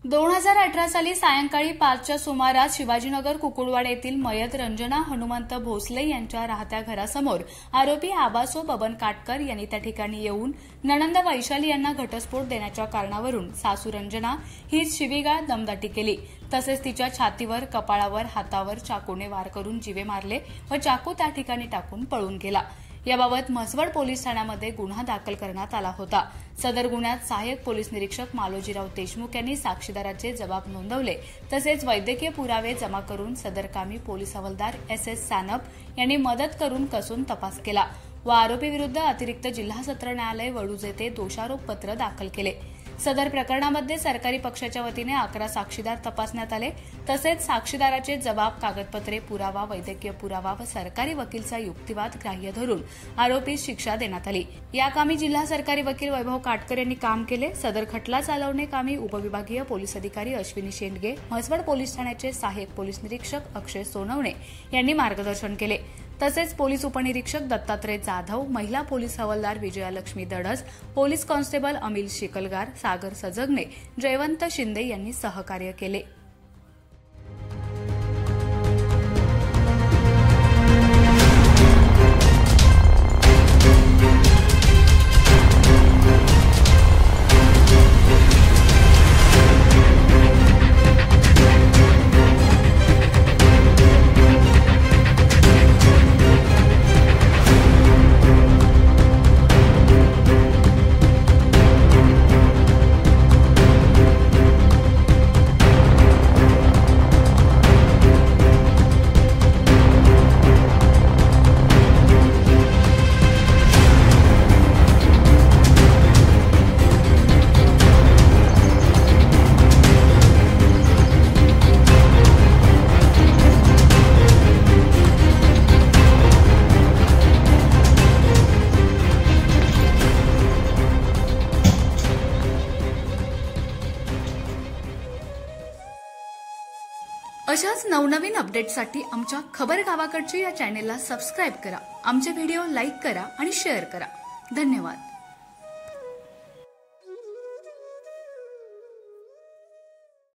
2018 साली सायंकाळी 5च्या सुमारास शिवाजीनगर कुकुडवाड येथील मयत रंजना हनुमंत भोसले यांच्या राहत्या घरासमोर आरोपी आबासो बबन काटकर यांनी त्या ठिकाणी येऊन नणंद वैशाली यांना घटस्फोट देण्याच्या कारणावरून सासू रंजना हीच शिवीगाळ दमदाटी केली। तसेच तिच्या छातीवर, कपाळावर, हातावर चाकूने वार करून जीवे मारले व चाकू त्या ठिकाणी टाकून पळून गेला। याबाबत म्हसवड पोलीस ठाण्यामध्ये गुन्हा दाखल करण्यात आला होता। सदर गुन्ह्यात सहाय्यक पोलीस निरीक्षक मालोजीराव देशमुख यांनी साक्षीदाराचे जबाब नोंदवले तसेच वैद्यकीय पुरावे जमा करून सदरकामी पोलीस हवालदार SS सानप यांनी मदत करून कसून तपास केला व आरोपीविरुद्ध अतिरिक्त जिल्हा सत्र न्यायालय वडूज येथे दोषारोप पत्र दाखल केले। सदर प्रकरणामध्ये सरकारी पक्षाच्या वतीने 11 साक्षीदार तपासण्यात आले तसेच साक्षीदाराचे जबाब, कागदपत्रे, पुरावा, वैद्यकीय पुरावा व सरकारी वकीलचा युक्तिवाद ग्राह्य धरून आरोपीस शिक्षा देण्यात आली। या कामी जिल्हा सरकारी वकील वैभव काटकर यांनी काम केले। सदर खटला चालवणे कामी उपविभागीय पोलीस अधिकारी अश्विनी शेंडगे, म्हसवड पोलीस ठाण्याचे सहाय्यक पोलीस निरीक्षक अक्षय सोनवणे यांनी मार्गदर्शन केले। तसेच पोलीस उपनिरीक्षक दत्तात्रय जाधव, महिला पोलीस हवालदार विजयालक्ष्मी दडस, पोलीस कॉन्स्टेबल अमिल शिकलगार, सागर सजगने, जयवंत शिंदे यांनी सहकार्य केले। अशाच नवनवीन अपडेट्ससाठी आमच्या खबर गावाकडची या चॅनेलला सबस्क्राइब करा, आमचे व्हिडिओ लाईक करा आणि शेअर करा। धन्यवाद।